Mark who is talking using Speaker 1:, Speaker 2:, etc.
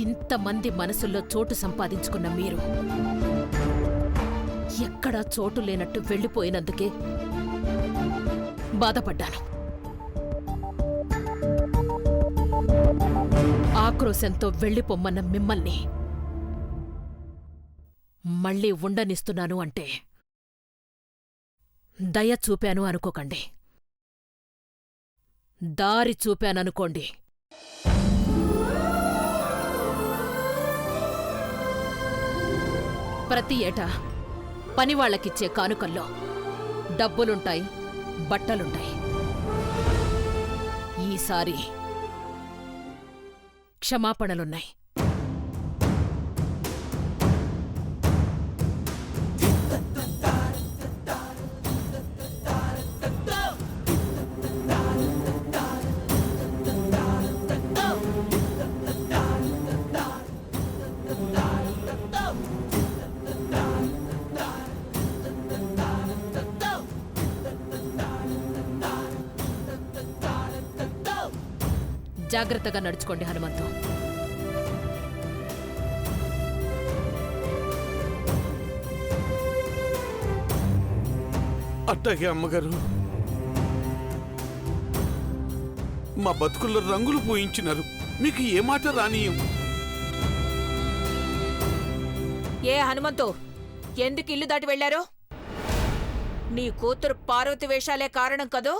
Speaker 1: ఇంతమంది మనసుల్లో చోటు సంపాదించుకున్న మీరు ఎక్కడా చోటు లేనట్టు వెళ్ళిపోయినందుకే బాధపడ్డాను. ఆక్రోశంతో వెళ్ళిపోమ్మన్న మిమ్మల్ని మళ్ళీ ఉండనిస్తున్నాను అంటే దయ చూపాను అనుకోకండి, దారి చూపాననుకోండి. ప్రతి ఏటా పనివాళ్లకిచ్చే కానుకల్లో డబ్బులుంటాయి, బట్టలుంటాయి. ఈసారి క్షమాపణలున్నాయి. జాగ్రత్తగా నడుచుకోండి హనుమంతు.
Speaker 2: అట్టాగే అమ్మగారు. మా బతుకుల్లో రంగులు పూయించినారు. మీకు ఏ మాట రానియం.
Speaker 3: ఏ హనుమంతు, ఎందుకు ఇల్లు దాటి వెళ్లారు? నీ కూతురు పార్వతి వేషాలే కారణం కదూ?